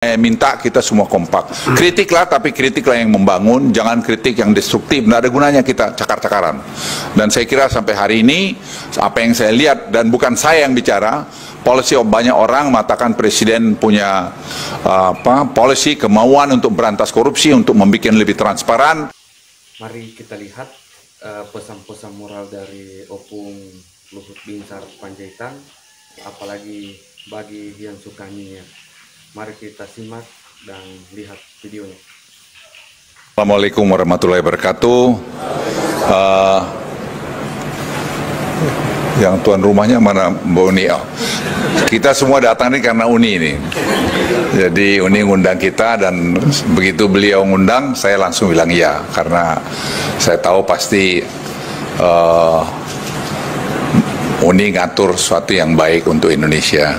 Minta kita semua kompak. Kritiklah, tapi kritiklah yang membangun, jangan kritik yang destruktif. Nggak ada gunanya kita cakar-cakaran. Dan saya kira sampai hari ini, apa yang saya lihat, dan bukan saya yang bicara, policy banyak orang mengatakan presiden punya policy, kemauan untuk berantas korupsi, untuk membuat lebih transparan. Mari kita lihat pesan-pesan moral dari Opung Luhut Binsar Panjaitan, apalagi bagi yang suka minyak. Mari kita simak dan lihat videonya. Assalamualaikum warahmatullahi wabarakatuh. Yang tuan rumahnya mana, Mbak Uni? Kita semua datang ini karena Uni ini. Jadi Uni ngundang kita, dan begitu beliau ngundang, saya langsung bilang iya, karena saya tahu pasti Uni ngatur sesuatu yang baik untuk Indonesia.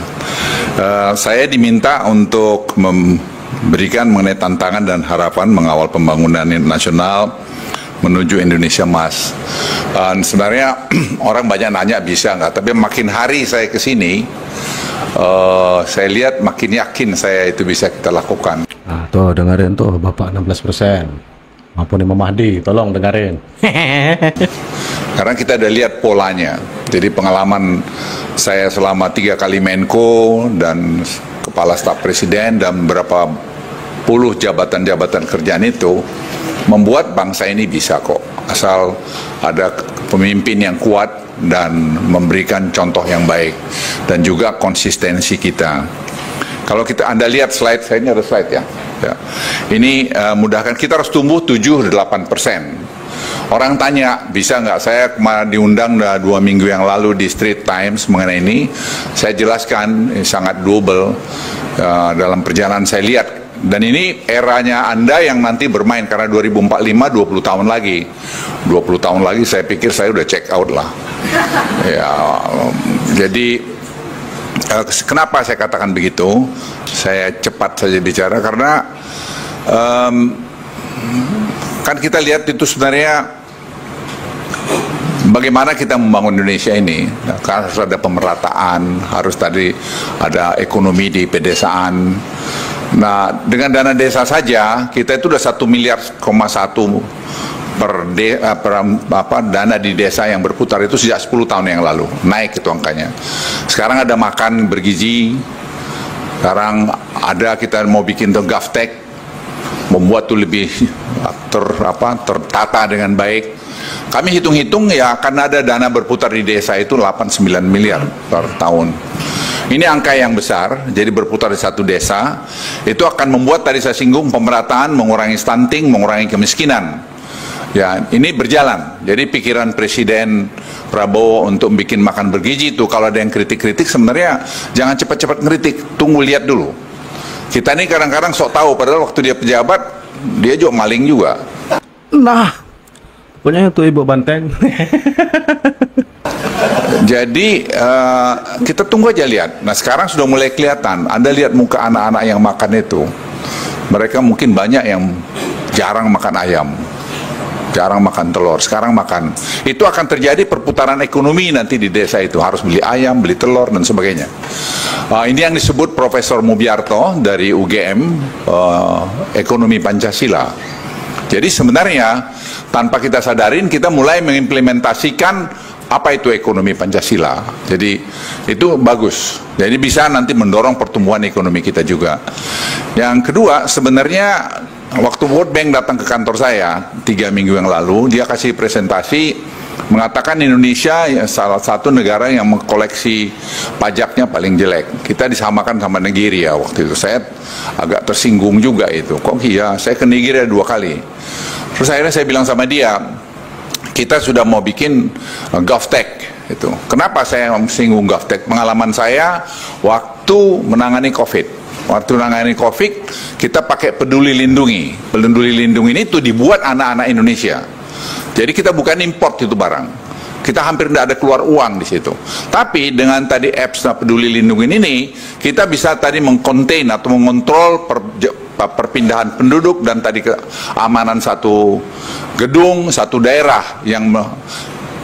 Saya diminta untuk memberikan mengenai tantangan dan harapan mengawal pembangunan nasional menuju Indonesia Emas. Sebenarnya orang banyak nanya bisa nggak, tapi makin hari saya kesini, saya lihat makin yakin saya itu bisa kita lakukan. Nah, tuh dengerin tuh Bapak 16%. Maupun Imam Mahdi, tolong dengerin. Karena kita udah lihat polanya. Jadi pengalaman saya selama 3 kali Menko dan Kepala Staf Presiden dan beberapa puluh jabatan-jabatan kerjaan itu membuat bangsa ini bisa kok. Asal ada pemimpin yang kuat dan memberikan contoh yang baik. Dan juga konsistensi kita. Kalau Anda lihat slide, saya ini ada slide ya. Ini mudahkan, kita harus tumbuh 7-8%. Orang tanya, bisa nggak? Saya kemarin diundang 2 minggu yang lalu di Straits Times mengenai ini. Saya jelaskan sangat doable dalam perjalanan saya lihat. Dan ini eranya Anda yang nanti bermain, karena 2045 20 tahun lagi. 20 tahun lagi saya pikir saya udah check out lah. Ya, jadi kenapa saya katakan begitu? Saya cepat saja bicara karena kan kita lihat itu sebenarnya bagaimana kita membangun Indonesia ini. Harus ada pemerataan, harus tadi ada ekonomi di pedesaan. Nah, dengan dana desa saja kita itu udah 1,1 miliar dana di desa yang berputar itu sejak 10 tahun yang lalu, naik itu angkanya. Sekarang ada makan bergizi, sekarang ada kita mau bikin tuh GovTech, membuat tuh lebih tertata dengan baik. Kami hitung-hitung ya akan ada dana berputar di desa itu 8-9 miliar per tahun. Ini angka yang besar, jadi berputar di satu desa, itu akan membuat tadi saya singgung pemerataan, mengurangi stunting, mengurangi kemiskinan. Ya, ini berjalan. Jadi pikiran Presiden Prabowo untuk bikin makan bergizi itu, kalau ada yang kritik-kritik sebenarnya jangan cepat-cepat ngeritik, tunggu lihat dulu. Kita ini kadang-kadang sok tahu, padahal waktu dia pejabat dia juga maling juga. Nah, pokoknya itu Ibu Banteng. Jadi kita tunggu aja lihat. Nah, sekarang sudah mulai kelihatan. Anda lihat muka anak-anak yang makan itu, mereka mungkin banyak yang jarang makan ayam, jarang makan telur, sekarang makan. Itu akan terjadi perputaran ekonomi nanti di desa itu, harus beli ayam, beli telur dan sebagainya. Ini yang disebut Profesor Mubiarto dari UGM, Ekonomi Pancasila. Jadi sebenarnya tanpa kita sadarin kita mulai mengimplementasikan apa itu ekonomi Pancasila. Jadi itu bagus. Jadi bisa nanti mendorong pertumbuhan ekonomi kita juga. Yang kedua, sebenarnya waktu World Bank datang ke kantor saya 3 minggu yang lalu, dia kasih presentasi mengatakan Indonesia salah satu negara yang mengkoleksi pajaknya paling jelek. Kita disamakan sama Nigeria waktu itu. Saya agak tersinggung juga itu. Kok iya? Saya ke Nigeria 2 kali. Terus akhirnya saya bilang sama dia, kita sudah mau bikin GovTech itu. Kenapa saya singgung GovTech? Pengalaman saya waktu menangani COVID. Waktu menangani COVID, kita pakai Peduli Lindungi. Peduli Lindungi ini tuh dibuat anak-anak Indonesia. Jadi kita bukan import itu barang. Kita hampir tidak ada keluar uang di situ. Tapi dengan tadi apps Peduli Lindungi ini, kita bisa tadi mengkontain atau mengontrol perpindahan penduduk dan tadi keamanan satu gedung, satu daerah yang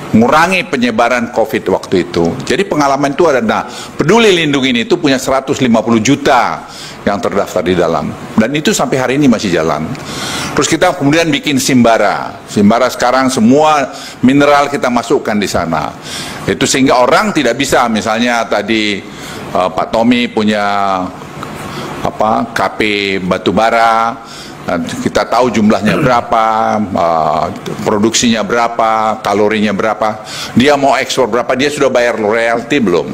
mengurangi penyebaran COVID waktu itu. Jadi pengalaman itu ada. Nah, Peduli Lindungi ini itu punya 150 juta yang terdaftar di dalam. Dan itu sampai hari ini masih jalan. Terus kita kemudian bikin Simbara. Simbara sekarang semua mineral kita masukkan di sana. Itu sehingga orang tidak bisa, misalnya tadi Pak Tommy punya KP batubara. Kita tahu jumlahnya berapa, produksinya berapa, kalorinya berapa, dia mau ekspor berapa, dia sudah bayar royalti belum,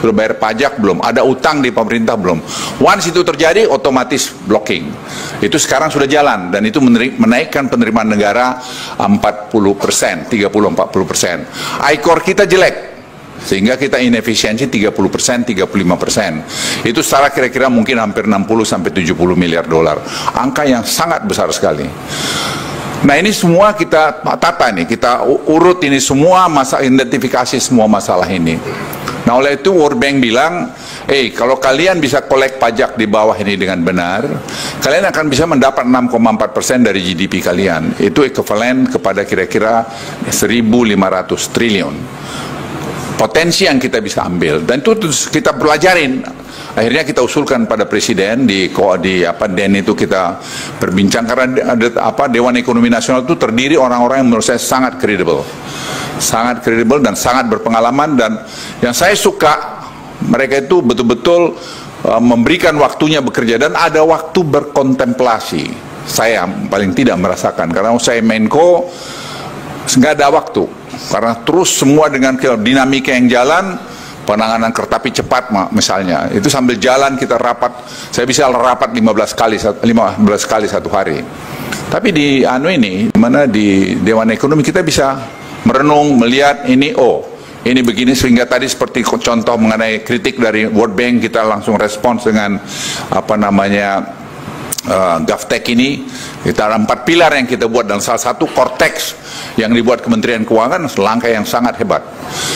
sudah bayar pajak belum, ada utang di pemerintah belum. Once itu terjadi, otomatis blocking. Itu sekarang sudah jalan, dan itu menaikkan penerimaan negara 40%, 30-40%. ICOR kita jelek, sehingga kita inefisiensi 30%, 35%. Itu secara kira-kira mungkin hampir 60-70 miliar dolar. Angka yang sangat besar sekali. Nah, ini semua kita tata nih, kita urut ini semua, identifikasi semua masalah ini. Nah, oleh itu World Bank bilang, kalau kalian bisa kolek pajak di bawah ini dengan benar, kalian akan bisa mendapat 6,4% dari GDP kalian. Itu ekuivalen kepada kira-kira 1.500 triliun. Potensi yang kita bisa ambil, dan itu kita pelajarin. Akhirnya kita usulkan pada presiden di DEN itu kita berbincang, karena Dewan Ekonomi Nasional itu terdiri orang-orang yang menurut saya sangat kredibel dan sangat berpengalaman, dan yang saya suka mereka itu betul-betul memberikan waktunya bekerja dan ada waktu berkontemplasi. Saya paling tidak merasakan, karena saya Menko nggak ada waktu. Karena terus semua dengan dinamika yang jalan, penanganan kereta api cepat misalnya, itu sambil jalan kita rapat, saya bisa rapat 15 kali satu hari. Tapi di mana di Dewan Ekonomi kita bisa merenung, melihat ini, ini begini, sehingga tadi seperti contoh mengenai kritik dari World Bank, kita langsung respons dengan GovTech ini. Kita ada 4 pilar yang kita buat, dan salah satu Cortex yang dibuat Kementerian Keuangan, langkah yang sangat hebat.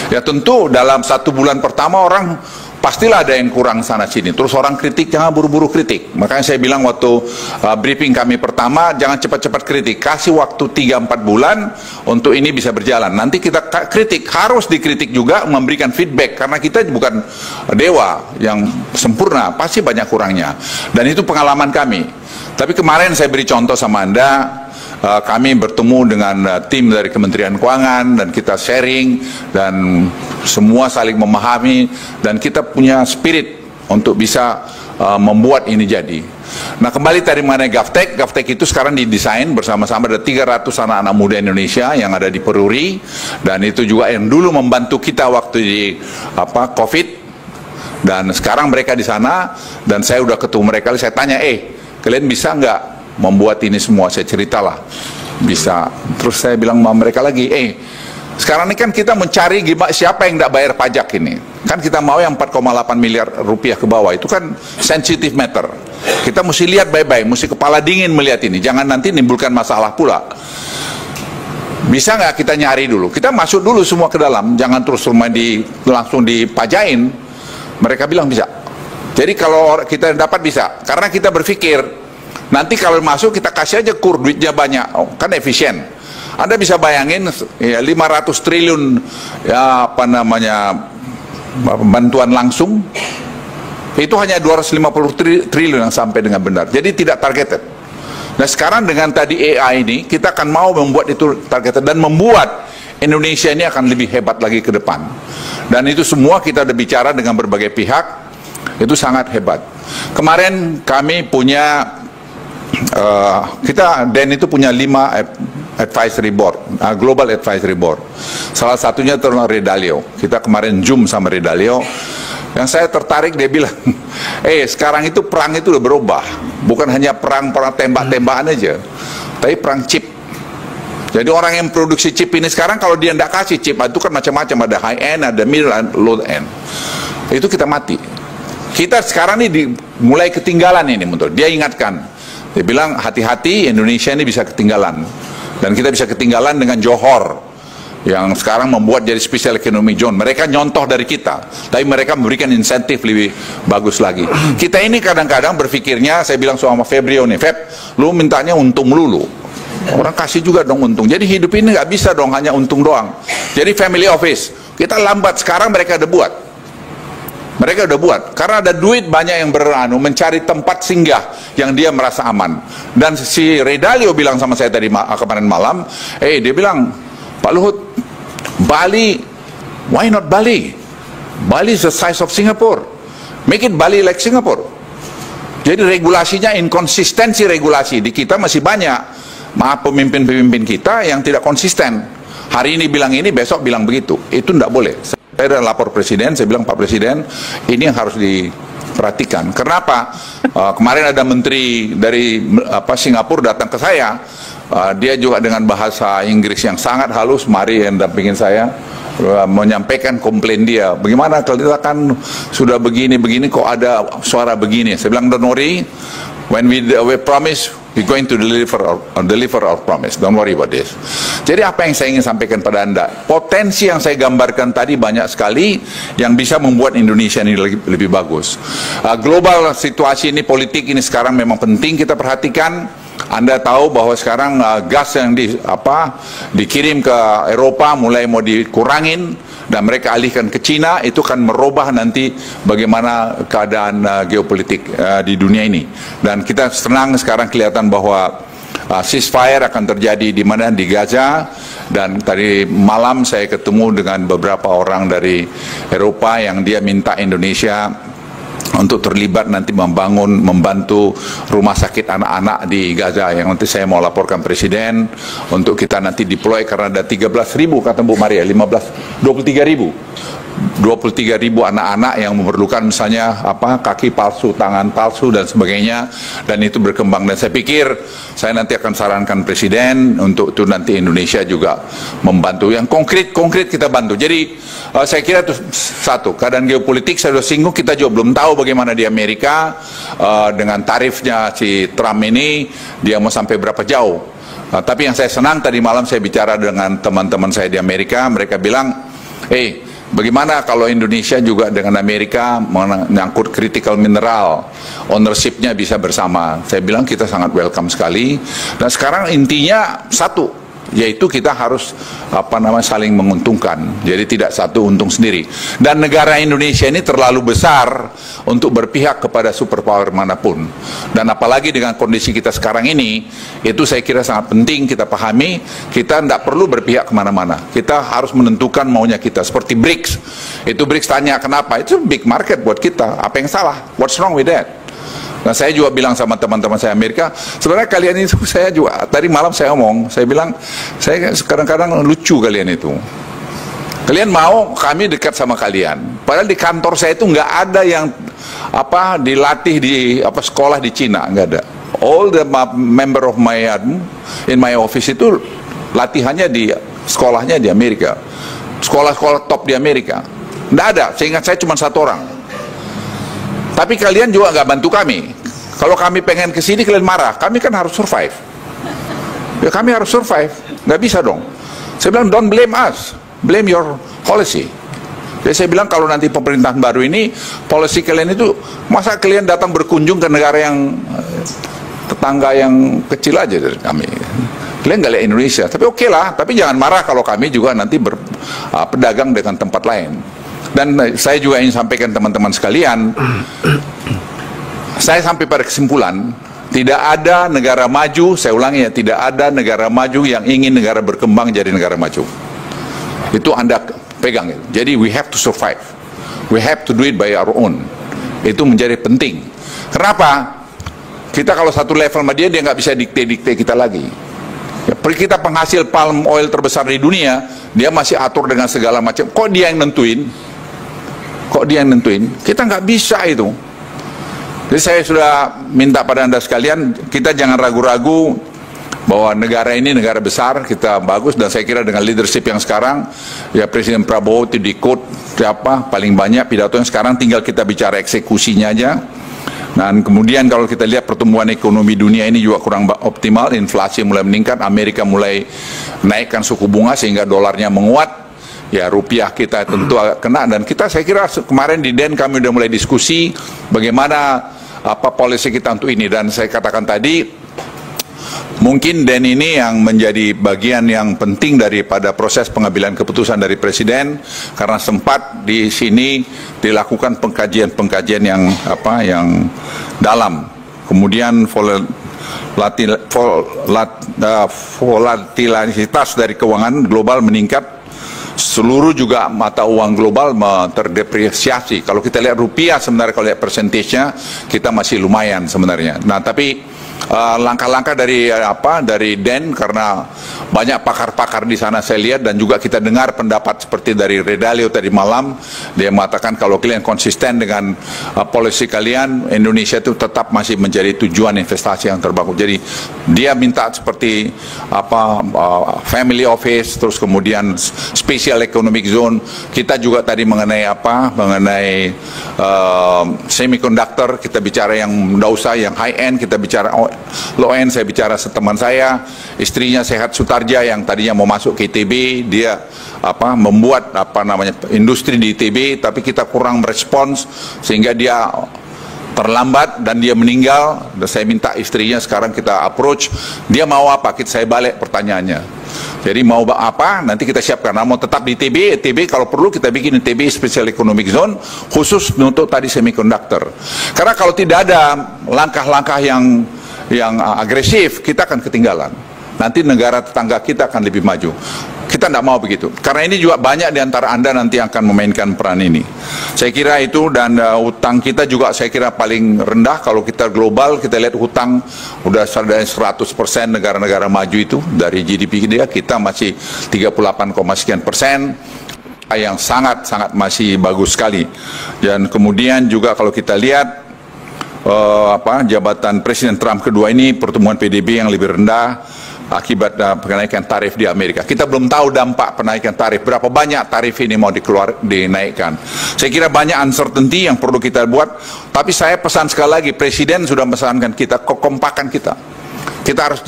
Ya tentu dalam 1 bulan pertama orang pastilah ada yang kurang sana sini, terus orang kritik, jangan buru-buru kritik. Makanya saya bilang waktu briefing kami pertama, jangan cepat-cepat kritik, kasih waktu 3-4 bulan untuk ini bisa berjalan. Nanti kita kritik, harus dikritik juga, memberikan feedback, karena kita bukan dewa yang sempurna, pasti banyak kurangnya, dan itu pengalaman kami. Tapi kemarin saya beri contoh sama Anda, kami bertemu dengan tim dari Kementerian Keuangan, dan kita sharing, dan semua saling memahami, dan kita punya spirit untuk bisa membuat ini jadi. Nah, kembali tadi mengenai GovTech, GovTech itu sekarang didesain bersama-sama, ada 300 anak-anak muda Indonesia yang ada di Peruri, dan itu juga yang dulu membantu kita waktu di COVID, dan sekarang mereka di sana, dan saya udah ketemu mereka, saya tanya, kalian bisa nggak membuat ini semua? Saya ceritalah bisa. Terus saya bilang sama mereka lagi, sekarang ini kan kita mencari siapa yang tidak bayar pajak ini. Kan kita mau yang 4,8 miliar rupiah ke bawah, itu kan sensitive matter. Kita mesti lihat baik-baik, mesti kepala dingin melihat ini, jangan nanti nimbulkan masalah pula. Bisa nggak kita nyari dulu, kita masuk dulu semua ke dalam, jangan terus langsung dipajain. Mereka bilang bisa. Jadi kalau kita dapat bisa, karena kita berpikir nanti kalau masuk kita kasih aja duitnya banyak, kan efisien. Anda bisa bayangin ya, 500 triliun bantuan langsung, itu hanya 250 triliun yang sampai dengan benar. Jadi tidak targeted. Nah sekarang dengan tadi AI ini, kita akan mau membuat itu targeted dan membuat Indonesia ini akan lebih hebat lagi ke depan. Dan itu semua kita udah bicara dengan berbagai pihak. Itu sangat hebat. Kemarin kami punya DEN itu punya 5 advisory board, global advisory board. Salah satunya tentang Redalio. Kita kemarin zoom sama Redalio. Yang saya tertarik, dia bilang, sekarang itu perang itu udah berubah. Bukan hanya perang tembak-tembakan aja, tapi perang chip. Jadi orang yang produksi chip ini sekarang, kalau dia tidak kasih chip, itu kan macam-macam, ada high end, ada middle and low end. Itu kita mati. Kita sekarang ini mulai ketinggalan ini, menurut dia ingatkan. Dia bilang hati-hati, Indonesia ini bisa ketinggalan, dan kita bisa ketinggalan dengan Johor yang sekarang membuat jadi special economic zone. Mereka nyontoh dari kita, tapi mereka memberikan insentif lebih bagus lagi. Kita ini kadang-kadang berpikirnya, saya bilang sama Febrio nih, Feb, lu mintanya untung melulu. Orang kasih juga dong untung. Jadi hidup ini nggak bisa dong hanya untung doang. Jadi family office, kita lambat, sekarang mereka udah buat. Mereka udah buat, karena ada duit banyak yang mencari tempat singgah yang dia merasa aman. Dan si Ray Dalio bilang sama saya tadi kemarin malam, dia bilang, Pak Luhut, Bali, why not Bali? Bali is the size of Singapore. Make it Bali like Singapore. Jadi regulasinya, inkonsistensi regulasi di kita masih banyak. Maaf, pemimpin-pemimpin kita yang tidak konsisten. Hari ini bilang ini, besok bilang begitu. Itu tidak boleh. Saya sudah lapor Presiden, saya bilang, Pak Presiden, ini yang harus diperhatikan. Kenapa? Kemarin ada menteri dari Singapura datang ke saya. Dia juga dengan bahasa Inggris yang sangat halus, mari yang dampingin saya, menyampaikan komplain dia. Bagaimana kalau kita kan sudah begini-begini kok ada suara begini. Saya bilang, don't worry, when we promise, we're going to deliver our promise. Don't worry about this. Jadi apa yang saya ingin sampaikan pada Anda, potensi yang saya gambarkan tadi banyak sekali yang bisa membuat Indonesia ini lebih bagus. Global situasi ini, politik ini sekarang memang penting kita perhatikan. Anda tahu bahwa sekarang gas yang dikirim ke Eropa mulai mau dikurangin dan mereka alihkan ke Cina, itu akan merubah nanti bagaimana keadaan geopolitik di dunia ini. Dan kita senang sekarang kelihatan bahwa ceasefire akan terjadi di mana, di Gaza. Dan tadi malam saya ketemu dengan beberapa orang dari Eropa yang dia minta Indonesia untuk terlibat nanti membantu rumah sakit anak-anak di Gaza, yang nanti saya mau laporkan Presiden untuk kita nanti deploy, karena ada 13.000 kata Bu Maria, 23.000 anak-anak yang memerlukan misalnya kaki palsu, tangan palsu dan sebagainya, dan itu berkembang. Dan saya pikir saya nanti akan sarankan Presiden untuk itu nanti Indonesia juga membantu yang konkret kita bantu. Jadi saya kira itu satu, keadaan geopolitik saya sudah singgung, kita juga belum tahu bagaimana di Amerika dengan tarifnya si Trump ini, dia mau sampai berapa jauh. Tapi yang saya senang, tadi malam saya bicara dengan teman-teman saya di Amerika, mereka bilang, bagaimana kalau Indonesia juga dengan Amerika menyangkut critical mineral, ownership-nya bisa bersama. Saya bilang kita sangat welcome sekali. Dan sekarang intinya satu, yaitu kita harus saling menguntungkan. Jadi tidak satu untung sendiri. Dan negara Indonesia ini terlalu besar untuk berpihak kepada superpower manapun. Dan apalagi dengan kondisi kita sekarang ini, itu saya kira sangat penting kita pahami. Kita tidak perlu berpihak kemana-mana. Kita harus menentukan maunya kita. Seperti BRICS. Itu BRICS tanya kenapa? Itu big market buat kita. Apa yang salah? What's wrong with that? Nah, saya juga bilang sama teman-teman saya Amerika, sebenarnya kalian itu, saya juga tadi malam saya ngomong, saya bilang, saya kadang-kadang lucu kalian itu. Kalian mau kami dekat sama kalian, padahal di kantor saya itu nggak ada yang dilatih di sekolah di Cina, nggak ada. All the member of my in my office itu latihannya di sekolahnya di Amerika, sekolah-sekolah top di Amerika. Nggak ada, seingat saya cuma satu orang. Tapi kalian juga nggak bantu kami. Kalau kami pengen kesini kalian marah, kami kan harus survive. Ya kami harus survive, nggak bisa dong. Saya bilang don't blame us, blame your policy. Jadi saya bilang kalau nanti pemerintahan baru ini, policy kalian itu, masa kalian datang berkunjung ke negara yang tetangga yang kecil aja dari kami. Kalian nggak lihat Indonesia, tapi oke lah. Tapi jangan marah kalau kami juga nanti berpedagang dengan tempat lain. Dan saya juga ingin sampaikan teman-teman sekalian, saya sampai pada kesimpulan, tidak ada negara maju, saya ulangi ya, tidak ada negara maju yang ingin negara berkembang jadi negara maju. Itu Anda pegang. Jadi we have to survive, we have to do it by our own. Itu menjadi penting. Kenapa? Kita kalau satu level sama dia nggak bisa dikte-dikte kita lagi. Ya, kita penghasil palm oil terbesar di dunia, dia masih atur dengan segala macam. Kok dia yang nentuin? Kok dia yang nentuin? Kita nggak bisa itu. Jadi saya sudah minta pada Anda sekalian, kita jangan ragu-ragu bahwa negara ini negara besar, kita bagus. Dan saya kira dengan leadership yang sekarang, ya Presiden Prabowo itu di-quote paling banyak pidatonya, sekarang tinggal kita bicara eksekusinya aja. Dan kemudian kalau kita lihat pertumbuhan ekonomi dunia ini juga kurang optimal, inflasi mulai meningkat, Amerika mulai naikkan suku bunga sehingga dolarnya menguat. Ya rupiah kita tentu kena, dan kita saya kira kemarin di DEN kami udah mulai diskusi bagaimana polisi kita untuk ini. Dan saya katakan tadi Mungkin DEN ini yang menjadi bagian yang penting daripada proses pengambilan keputusan dari Presiden, karena sempat di sini dilakukan pengkajian yang dalam. Kemudian volatilitas dari keuangan global meningkat. Seluruh juga mata uang global terdepresiasi. Kalau kita lihat rupiah sebenarnya, kalau lihat persentasenya kita masih lumayan sebenarnya. Nah, tapi langkah-langkah dari DEN, karena banyak pakar-pakar di sana saya lihat, dan juga kita dengar pendapat seperti dari Redalio tadi malam, dia mengatakan kalau kalian konsisten dengan polisi kalian, Indonesia itu tetap masih menjadi tujuan investasi yang terbagus. Jadi dia minta seperti family office, terus kemudian special economic zone. Kita juga tadi mengenai semiconductor, kita bicara yang tidak usah yang high end, kita bicara low end. Saya bicara teman saya, istrinya Sehat Sutarja yang tadinya mau masuk ke ITB, dia membuat industri di ITB, tapi kita kurang merespons sehingga dia terlambat dan dia meninggal. Dan saya minta istrinya sekarang kita approach, dia mau apa, saya balik pertanyaannya. Jadi mau apa, nanti kita siapkan. Mau tetap di ITB, kalau perlu kita bikin ITB Special Economic Zone khusus untuk tadi semiconductor. Karena kalau tidak ada langkah-langkah yang agresif, kita akan ketinggalan. Nanti negara tetangga kita akan lebih maju. Kita tidak mau begitu. Karena ini juga banyak di antara Anda nanti akan memainkan peran ini. Saya kira itu, dan hutang kita juga saya kira paling rendah. Kalau kita global, kita lihat hutang udah 100% negara-negara maju itu dari GDP kita masih 38, sekian persen, yang sangat-sangat masih bagus sekali. Dan kemudian juga kalau kita lihat jabatan Presiden Trump kedua ini, pertumbuhan PDB yang lebih rendah akibat kenaikan tarif di Amerika. Kita belum tahu dampak penaikan tarif, berapa banyak tarif ini mau dinaikkan. Saya kira banyak uncertainty yang perlu kita buat, tapi saya pesan sekali lagi, Presiden sudah memesankan kita, kekompakan kita. Kita harus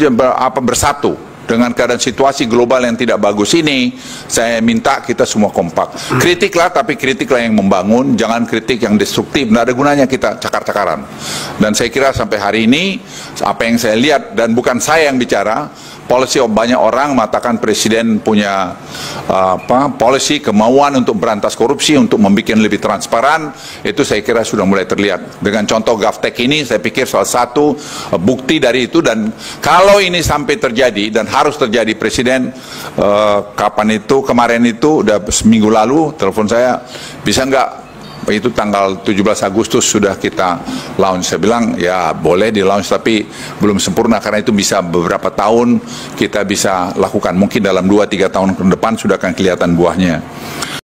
bersatu. Dengan keadaan situasi global yang tidak bagus ini, saya minta kita semua kompak. Kritiklah, tapi kritiklah yang membangun, jangan kritik yang destruktif. Tidak ada gunanya kita cakar-cakaran. Dan saya kira sampai hari ini, apa yang saya lihat, dan bukan saya yang bicara, policy banyak orang mengatakan Presiden punya policy, kemauan untuk berantas korupsi, untuk membuat lebih transparan. Itu saya kira sudah mulai terlihat. Dengan contoh GovTech ini, saya pikir salah satu bukti dari itu. Dan kalau ini sampai terjadi, dan harus terjadi, Presiden kemarin itu udah seminggu lalu telepon saya, bisa nggak itu tanggal 17 Agustus sudah kita launch. Saya bilang ya boleh di launch, tapi belum sempurna, karena itu bisa beberapa tahun kita bisa lakukan, mungkin dalam 2-3 tahun ke depan sudah akan kelihatan buahnya.